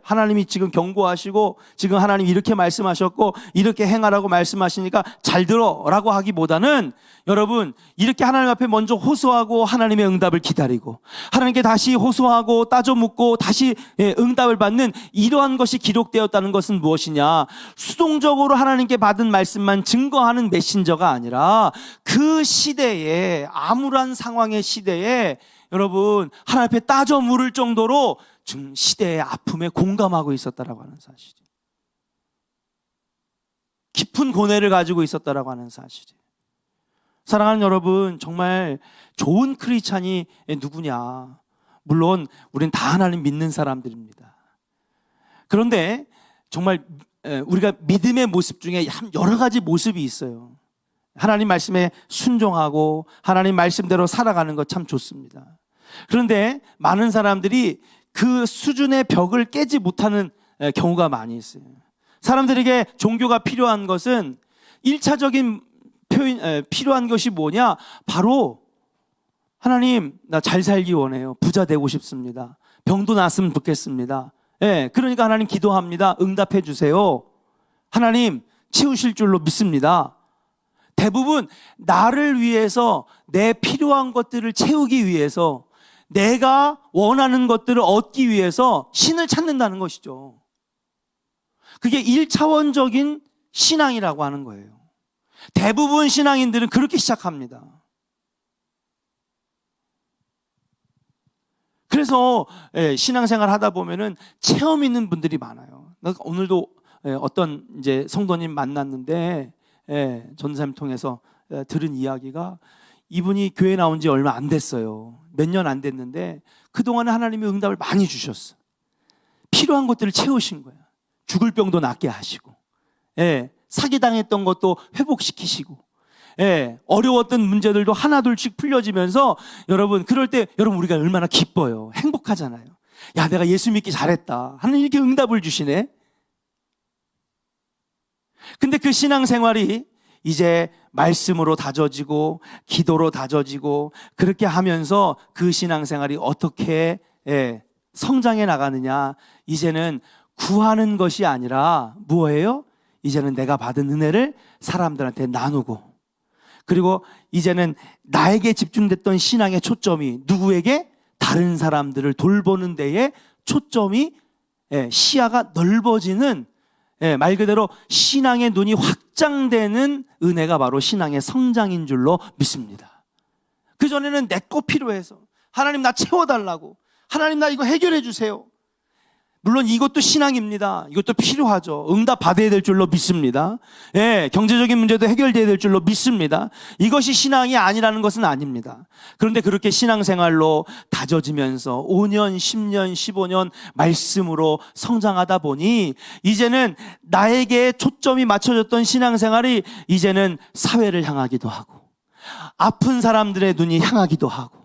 하나님이 지금 경고하시고 지금 하나님 이렇게 말씀하셨고 이렇게 행하라고 말씀하시니까 잘 들어라고 하기보다는 여러분 이렇게 하나님 앞에 먼저 호소하고 하나님의 응답을 기다리고 하나님께 다시 호소하고 따져 묻고 다시 응답을 받는 이러한 것이 기록되었다는 것은 무엇이냐? 수동적으로 하나님께 받은 말씀만 증거하는 메신저가 아니라 그 시대에 암울한 상황의 시대에 여러분 하나님 앞에 따져 물을 정도로 지금 시대의 아픔에 공감하고 있었다라고 하는 사실이에요. 깊은 고뇌를 가지고 있었다라고 하는 사실이에요. 사랑하는 여러분, 정말 좋은 크리스찬이 누구냐? 물론 우리는 다 하나님 믿는 사람들입니다. 그런데 정말 우리가 믿음의 모습 중에 여러 가지 모습이 있어요. 하나님 말씀에 순종하고 하나님 말씀대로 살아가는 것 참 좋습니다. 그런데 많은 사람들이 그 수준의 벽을 깨지 못하는 경우가 많이 있어요. 사람들에게 종교가 필요한 것은 1차적인 필요한 것이 뭐냐? 바로 하나님 나 잘 살기 원해요. 부자 되고 싶습니다. 병도 났으면 좋겠습니다. 그러니까 하나님 기도합니다. 응답해 주세요. 하나님 채우실 줄로 믿습니다. 대부분 나를 위해서 내 필요한 것들을 채우기 위해서 내가 원하는 것들을 얻기 위해서 신을 찾는다는 것이죠. 그게 1차원적인 신앙이라고 하는 거예요. 대부분 신앙인들은 그렇게 시작합니다. 그래서 신앙생활 하다 보면은 체험 있는 분들이 많아요. 오늘도 어떤 이제 성도님 만났는데 전사님 통해서 들은 이야기가 이분이 교회 나온 지 얼마 안 됐어요. 몇 년 안 됐는데 그동안에 하나님이 응답을 많이 주셨어. 필요한 것들을 채우신 거야. 죽을 병도 낫게 하시고 사기당했던 것도 회복시키시고 어려웠던 문제들도 하나둘씩 풀려지면서 여러분 그럴 때 여러분 우리가 얼마나 기뻐요. 행복하잖아요. 야 내가 예수 믿기 잘했다. 하나님 이렇게 응답을 주시네. 근데 그 신앙생활이 이제 말씀으로 다져지고 기도로 다져지고 그렇게 하면서 그 신앙생활이 어떻게 성장해 나가느냐. 이제는 구하는 것이 아니라 뭐예요? 이제는 내가 받은 은혜를 사람들한테 나누고 그리고 이제는 나에게 집중됐던 신앙의 초점이 누구에게? 다른 사람들을 돌보는 데에 초점이 시야가 넓어지는 말 그대로 신앙의 눈이 확장되는 은혜가 바로 신앙의 성장인 줄로 믿습니다. 그전에는 내 거 필요해서 하나님 나 채워달라고 하나님 나 이거 해결해 주세요. 물론 이것도 신앙입니다. 이것도 필요하죠. 응답 받아야 될 줄로 믿습니다. 경제적인 문제도 해결돼야 될 줄로 믿습니다. 이것이 신앙이 아니라는 것은 아닙니다. 그런데 그렇게 신앙생활로 다져지면서 5년, 10년, 15년 말씀으로 성장하다 보니 이제는 나에게 초점이 맞춰졌던 신앙생활이 이제는 사회를 향하기도 하고 아픈 사람들의 눈이 향하기도 하고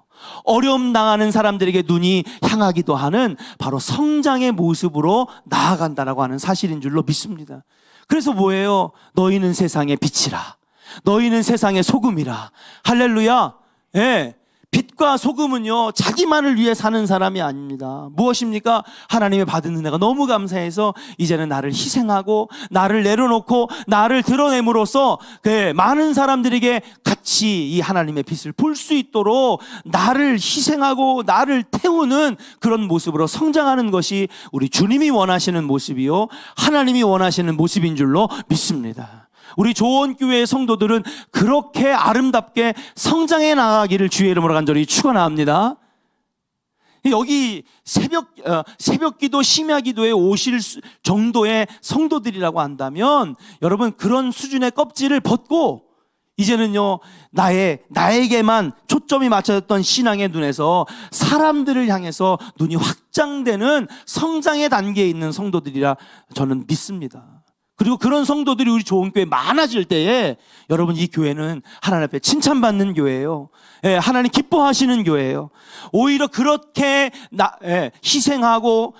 어려움 당하는 사람들에게 눈이 향하기도 하는 바로 성장의 모습으로 나아간다라고 하는 사실인 줄로 믿습니다. 그래서 뭐예요? 너희는 세상의 빛이라. 너희는 세상의 소금이라. 할렐루야. 빛과 소금은요 자기만을 위해 사는 사람이 아닙니다. 무엇입니까? 하나님의 받은 은혜가 너무 감사해서 이제는 나를 희생하고 나를 내려놓고 나를 드러냄으로써 많은 사람들에게 같이 이 하나님의 빛을 볼 수 있도록 나를 희생하고 나를 태우는 그런 모습으로 성장하는 것이 우리 주님이 원하시는 모습이요 하나님이 원하시는 모습인 줄로 믿습니다. 우리 조원교회의 성도들은 그렇게 아름답게 성장해 나가기를 주의 이름으로 간절히 축원합니다. 여기 새벽 기도, 심야 기도에 오실 정도의 성도들이라고 한다면 여러분 그런 수준의 껍질을 벗고 이제는요 나에게만 초점이 맞춰졌던 신앙의 눈에서 사람들을 향해서 눈이 확장되는 성장의 단계에 있는 성도들이라 저는 믿습니다. 그리고 그런 성도들이 우리 좋은 교회 많아질 때에 여러분 이 교회는 하나님 앞에 칭찬받는 교회예요. 하나님 기뻐하시는 교회예요. 오히려 그렇게 희생하고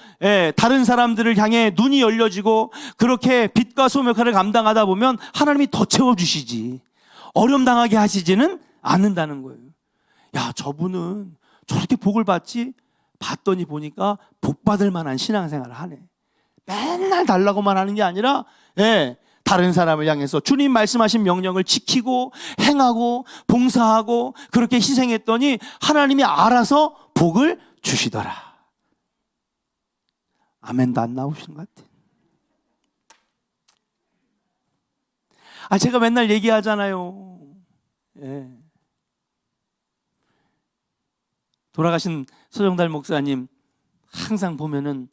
다른 사람들을 향해 눈이 열려지고 그렇게 빛과 소금 역할을 감당하다 보면 하나님이 더 채워주시지 어려움 당하게 하시지는 않는다는 거예요. 야 저분은 저렇게 복을 받지? 봤더니 보니까 복받을 만한 신앙생활을 하네. 맨날 달라고만 하는 게 아니라 다른 사람을 향해서 주님 말씀하신 명령을 지키고 행하고 봉사하고 그렇게 희생했더니 하나님이 알아서 복을 주시더라. 아멘도 안 나오시는 것 같아요. 제가 맨날 얘기하잖아요. 돌아가신 서정달 목사님 항상 보면은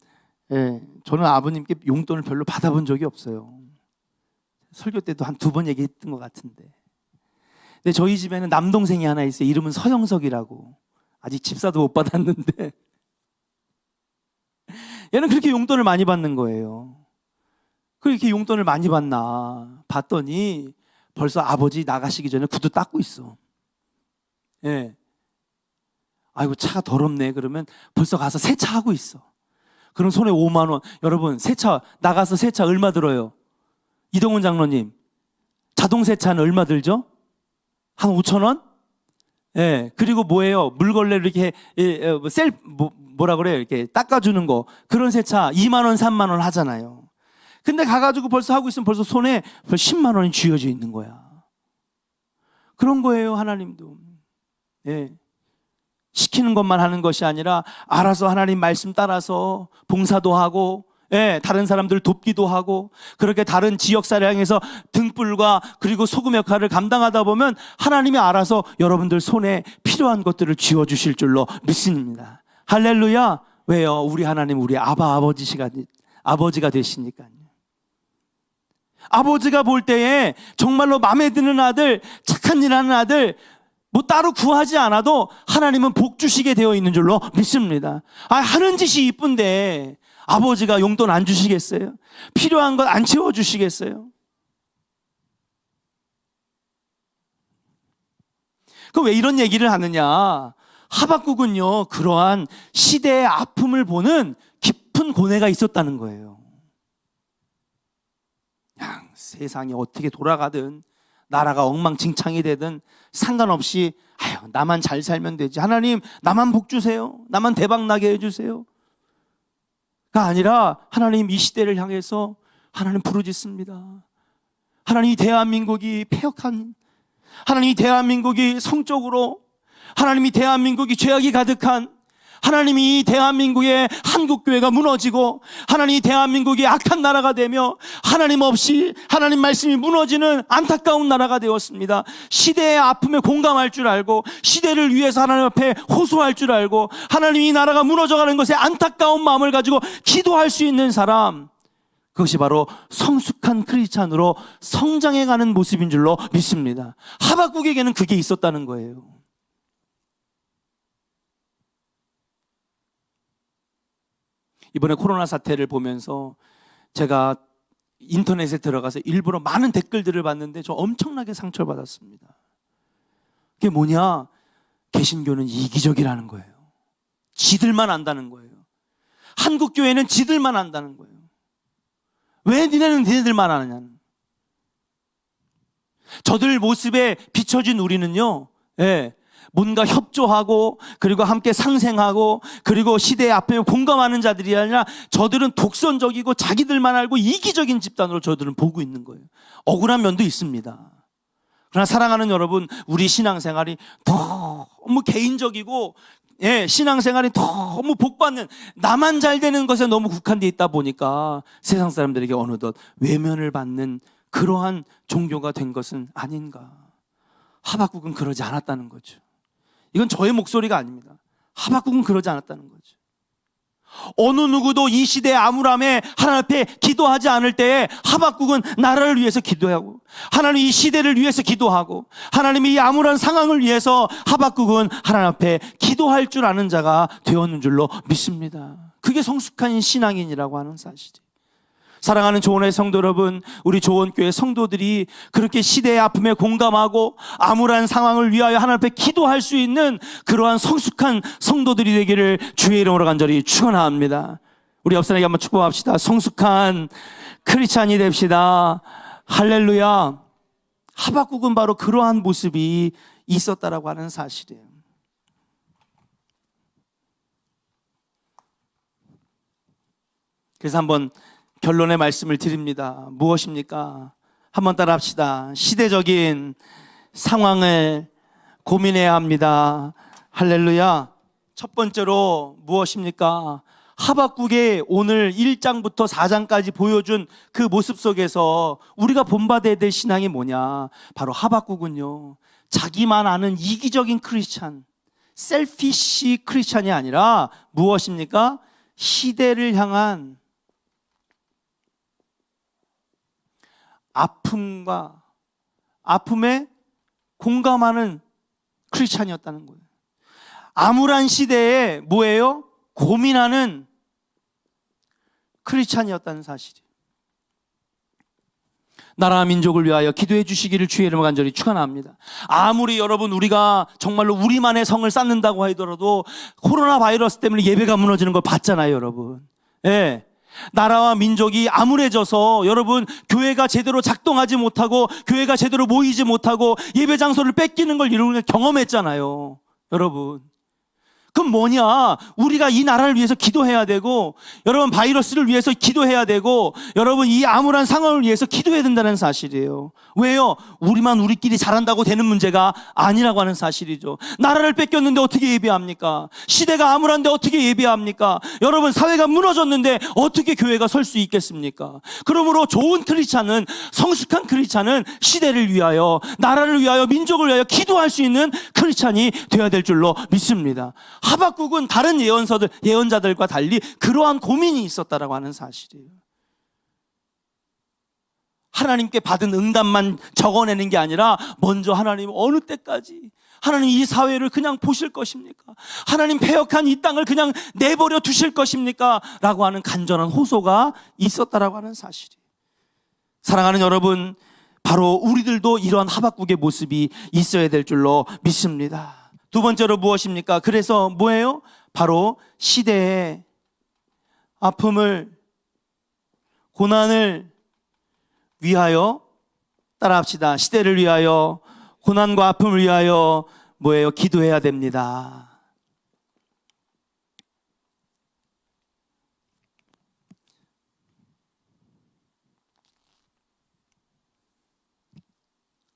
저는 아버님께 용돈을 별로 받아본 적이 없어요. 설교 때도 한 2번 얘기했던 것 같은데. 근데 저희 집에는 남동생이 하나 있어요. 이름은 서영석이라고. 아직 집사도 못 받았는데 얘는 그렇게 용돈을 많이 받는 거예요. 그렇게 용돈을 많이 받나 봤더니 벌써 아버지 나가시기 전에 구두 닦고 있어. 아이고 차가 더럽네. 그러면 벌써 가서 세차하고 있어. 그럼 손에 5만 원. 여러분 나가서 세차 얼마 들어요? 이동훈 장로님, 자동 세차는 얼마 들죠? 한 5천 원? 그리고 뭐예요? 물걸레로 이렇게 뭐라 그래요? 이렇게 닦아주는 거. 그런 세차 2만 원, 3만 원 하잖아요. 근데 가가지고 벌써 하고 있으면 벌써 손에 10만 원이 쥐어져 있는 거야. 그런 거예요, 하나님도. 시키는 것만 하는 것이 아니라 알아서 하나님 말씀 따라서 봉사도 하고 다른 사람들 돕기도 하고 그렇게 다른 지역사를 향해서 등불과 그리고 소금 역할을 감당하다 보면 하나님이 알아서 여러분들 손에 필요한 것들을 쥐어주실 줄로 믿습니다. 할렐루야. 왜요? 우리 하나님 우리 아버지가 되시니까요. 아버지가 볼 때에 정말로 마음에 드는 아들, 착한 일 하는 아들 뭐 따로 구하지 않아도 하나님은 복 주시게 되어 있는 줄로 믿습니다. 하는 짓이 이쁜데 아버지가 용돈 안 주시겠어요? 필요한 것 안 채워주시겠어요? 그럼 왜 이런 얘기를 하느냐? 하박국은요, 그러한 시대의 아픔을 보는 깊은 고뇌가 있었다는 거예요. 그냥 세상이 어떻게 돌아가든 나라가 엉망진창이 되든 상관없이 나만 잘 살면 되지. 하나님 나만 복 주세요. 나만 대박 나게 해주세요. 가 아니라 하나님 이 시대를 향해서 하나님 부르짖습니다. 하나님 이 대한민국이 패역한, 하나님 이 대한민국이 성적으로, 하나님 이 대한민국이 죄악이 가득한, 하나님이 이 대한민국의 한국교회가 무너지고 하나님 이 대한민국이 악한 나라가 되며 하나님 없이 하나님 말씀이 무너지는 안타까운 나라가 되었습니다. 시대의 아픔에 공감할 줄 알고 시대를 위해서 하나님 앞에 호소할 줄 알고 하나님 이 나라가 무너져가는 것에 안타까운 마음을 가지고 기도할 수 있는 사람, 그것이 바로 성숙한 크리스찬으로 성장해가는 모습인 줄로 믿습니다. 하박국에게는 그게 있었다는 거예요. 이번에 코로나 사태를 보면서 제가 인터넷에 들어가서 일부러 많은 댓글들을 봤는데 저 엄청나게 상처를 받았습니다. 그게 뭐냐? 개신교는 이기적이라는 거예요. 지들만 안다는 거예요. 한국교회는 지들만 안다는 거예요. 왜 니네들만 아느냐는. 저들 모습에 비춰진 우리는요, 뭔가 협조하고 그리고 함께 상생하고 그리고 시대의 앞에 공감하는 자들이 아니라 저들은 독선적이고 자기들만 알고 이기적인 집단으로 저들은 보고 있는 거예요. 억울한 면도 있습니다. 그러나 사랑하는 여러분, 우리 신앙생활이 너무 개인적이고 신앙생활이 너무 복받는, 나만 잘 되는 것에 너무 국한되어 있다 보니까 세상 사람들에게 어느덧 외면을 받는 그러한 종교가 된 것은 아닌가. 하박국은 그러지 않았다는 거죠. 이건 저의 목소리가 아닙니다. 하박국은 그러지 않았다는 거죠. 어느 누구도 이 시대의 암울함에 하나님 앞에 기도하지 않을 때에 하박국은 나라를 위해서 기도하고 하나님 이 시대를 위해서 기도하고 하나님이 이 암울한 상황을 위해서 하박국은 하나님 앞에 기도할 줄 아는 자가 되었는 줄로 믿습니다. 그게 성숙한 신앙인이라고 하는 사실이에요. 사랑하는 조원의 성도 여러분, 우리 조원교회 성도들이 그렇게 시대의 아픔에 공감하고 암울한 상황을 위하여 하나님 앞에 기도할 수 있는 그러한 성숙한 성도들이 되기를 주의 이름으로 간절히 축원합니다. 우리 옆 사람에게 한번 축복합시다. 성숙한 크리스찬이 됩시다. 할렐루야. 하박국은 바로 그러한 모습이 있었다라고 하는 사실이에요. 그래서 한번 결론의 말씀을 드립니다. 무엇입니까? 한번 따라 합시다. 시대적인 상황을 고민해야 합니다. 할렐루야. 첫 번째로 무엇입니까? 하박국의 오늘 1장부터 4장까지 보여준 그 모습 속에서 우리가 본받아야 될 신앙이 뭐냐? 바로 하박국은요, 자기만 아는 이기적인 크리스찬, 셀피시 크리스찬이 아니라 무엇입니까? 시대를 향한 아픔에 공감하는 크리스찬이었다는 거예요. 암울한 시대에 뭐예요? 고민하는 크리스찬이었다는 사실이에요. 나라와 민족을 위하여 기도해 주시기를 주의 이름으로 간절히 축원합니다. 아무리 여러분 우리가 정말로 우리만의 성을 쌓는다고 하더라도 코로나 바이러스 때문에 예배가 무너지는 걸 봤잖아요, 여러분. 예. 나라와 민족이 암울해져서 여러분 교회가 제대로 작동하지 못하고 교회가 제대로 모이지 못하고 예배 장소를 뺏기는 걸 이런 경험했잖아요, 여러분. 그럼 뭐냐? 우리가 이 나라를 위해서 기도해야 되고, 여러분 바이러스를 위해서 기도해야 되고, 여러분 이 암울한 상황을 위해서 기도해야 된다는 사실이에요. 왜요? 우리끼리 잘한다고 되는 문제가 아니라고 하는 사실이죠. 나라를 뺏겼는데 어떻게 예배합니까? 시대가 암울한데 어떻게 예배합니까? 여러분 사회가 무너졌는데 어떻게 교회가 설 수 있겠습니까? 그러므로 좋은 크리스찬은, 성숙한 크리스찬은 시대를 위하여, 나라를 위하여, 민족을 위하여 기도할 수 있는 크리스찬이 되어야 될 줄로 믿습니다. 하박국은 다른 예언자들과 달리 그러한 고민이 있었다라고 하는 사실이에요. 하나님께 받은 응답만 적어내는 게 아니라 먼저 하나님 어느 때까지 하나님 이 사회를 그냥 보실 것입니까? 하나님 패역한 이 땅을 그냥 내버려 두실 것입니까? 라고 하는 간절한 호소가 있었다라고 하는 사실이에요. 사랑하는 여러분, 바로 우리들도 이러한 하박국의 모습이 있어야 될 줄로 믿습니다. 두 번째로 무엇입니까? 그래서 뭐예요? 바로 시대의 아픔을, 고난을 위하여, 따라합시다. 시대를 위하여, 고난과 아픔을 위하여 뭐예요? 기도해야 됩니다.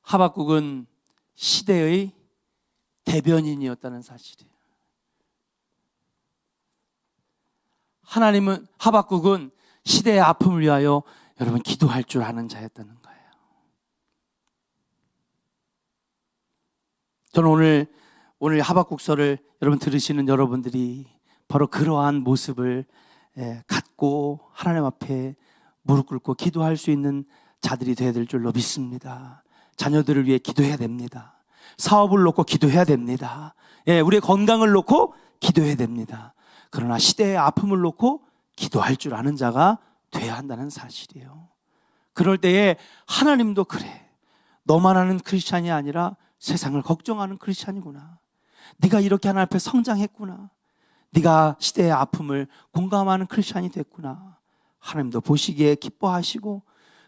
하박국은 시대의 대변인이었다는 사실이에요. 하박국은 시대의 아픔을 위하여 여러분 기도할 줄 아는 자였다는 거예요. 저는 오늘 하박국서를 여러분 들으시는 여러분들이 바로 그러한 모습을 갖고 하나님 앞에 무릎 꿇고 기도할 수 있는 자들이 되어야 될 줄로 믿습니다. 자녀들을 위해 기도해야 됩니다. 사업을 놓고 기도해야 됩니다. 우리의 건강을 놓고 기도해야 됩니다. 그러나 시대의 아픔을 놓고 기도할 줄 아는 자가 돼야 한다는 사실이에요. 그럴 때에 하나님도 그래, 너만 아는 크리스찬이 아니라 세상을 걱정하는 크리스찬이구나. 네가 이렇게 하나님 앞에 성장했구나. 네가 시대의 아픔을 공감하는 크리스찬이 됐구나. 하나님도 보시기에 기뻐하시고,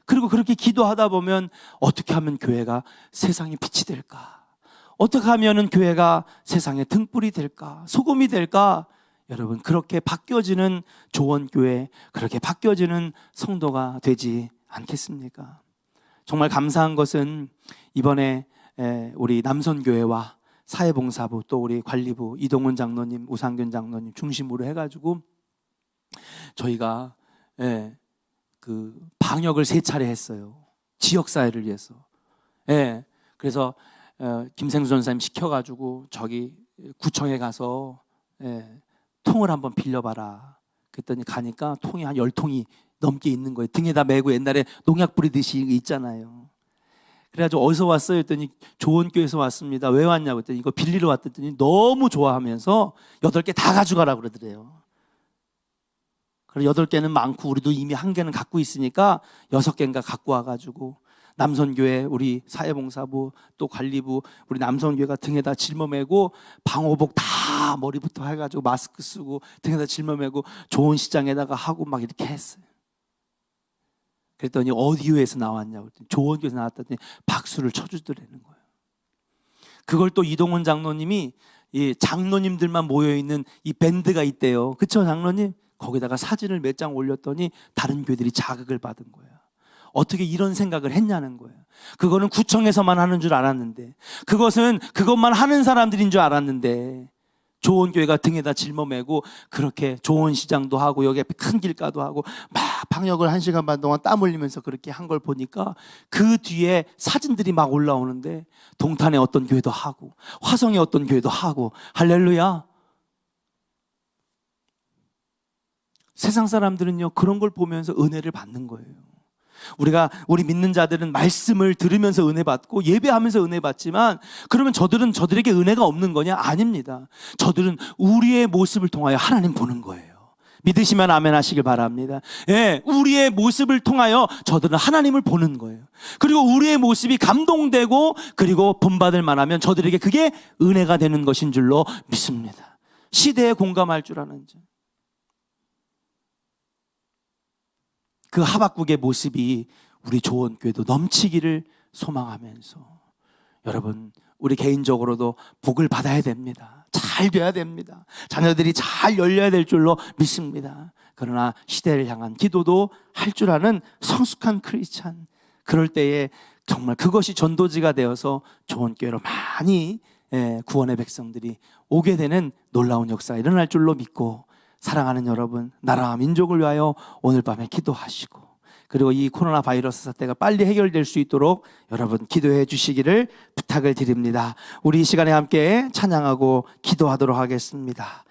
그리고 그렇게 기도하다 보면 어떻게 하면 교회가 세상의 빛이 될까? 어떻게 하면 교회가 세상의 등불이 될까? 소금이 될까? 여러분, 그렇게 바뀌어지는 조원교회, 그렇게 바뀌어지는 성도가 되지 않겠습니까? 정말 감사한 것은 이번에 우리 남선교회와 사회봉사부, 또 우리 관리부 이동훈 장로님, 우상균 장로님 중심으로 해가지고 저희가 그 방역을 3차례 했어요. 지역사회를 위해서. 그래서 김생수 전사님 시켜가지고 저기 구청에 가서 통을 한번 빌려봐라. 그랬더니 가니까 통이 한 10통이 넘게 있는 거예요. 등에다 메고 옛날에 농약 뿌리듯이 있잖아요. 그래가지고 어디서 왔어요? 했더니 조원교에서 왔습니다. 왜 왔냐고 했더니 이거 빌리러 왔더니 너무 좋아하면서 8개 다 가져가라고 그러더래요. 그래서 8개는 많고 우리도 이미 1개는 갖고 있으니까 6개인가 갖고 와가지고 남선교회 우리 사회봉사부 또 관리부 우리 남선교회가 등에다 짊어매고 방호복 다 머리부터 해가지고 마스크 쓰고 등에다 짊어매고 좋은 시장에다가 하고 막 이렇게 했어요. 그랬더니 어디 교회에서 나왔냐고 했더니 조원교회에서 나왔더니 박수를 쳐주더라는 거예요. 그걸 또 이동훈 장로님이 이 장로님들만 모여있는 이 밴드가 있대요. 그쵸 장로님? 거기다가 사진을 몇 장 올렸더니 다른 교회들이 자극을 받은 거예요. 어떻게 이런 생각을 했냐는 거예요. 그거는 구청에서만 하는 줄 알았는데, 그것은 그것만 하는 사람들인 줄 알았는데, 좋은 교회가 등에다 짊어매고 그렇게 좋은 시장도 하고 여기 앞에 큰 길가도 하고 막 방역을 1시간 반 동안 땀 흘리면서 그렇게 한 걸 보니까 그 뒤에 사진들이 막 올라오는데 동탄에 어떤 교회도 하고 화성에 어떤 교회도 하고, 할렐루야. 세상 사람들은요, 그런 걸 보면서 은혜를 받는 거예요. 우리 믿는 자들은 말씀을 들으면서 은혜 받고 예배하면서 은혜 받지만, 그러면 저들에게 은혜가 없는 거냐? 아닙니다. 저들은 우리의 모습을 통하여 하나님 보는 거예요. 믿으시면 아멘 하시길 바랍니다. 예, 우리의 모습을 통하여 저들은 하나님을 보는 거예요. 그리고 우리의 모습이 감동되고 그리고 본받을 만하면 저들에게 그게 은혜가 되는 것인 줄로 믿습니다. 시대에 공감할 줄 아는 자. 그 하박국의 모습이 우리 좋은 교회도 넘치기를 소망하면서, 여러분, 우리 개인적으로도 복을 받아야 됩니다. 잘 돼야 됩니다. 자녀들이 잘 열려야 될 줄로 믿습니다. 그러나 시대를 향한 기도도 할 줄 아는 성숙한 크리스찬, 그럴 때에 정말 그것이 전도지가 되어서 좋은 교회로 많이 구원의 백성들이 오게 되는 놀라운 역사가 일어날 줄로 믿고, 사랑하는 여러분, 나라와 민족을 위하여 오늘 밤에 기도하시고, 그리고 이 코로나 바이러스 사태가 빨리 해결될 수 있도록 여러분 기도해 주시기를 부탁을 드립니다. 우리 이 시간에 함께 찬양하고 기도하도록 하겠습니다.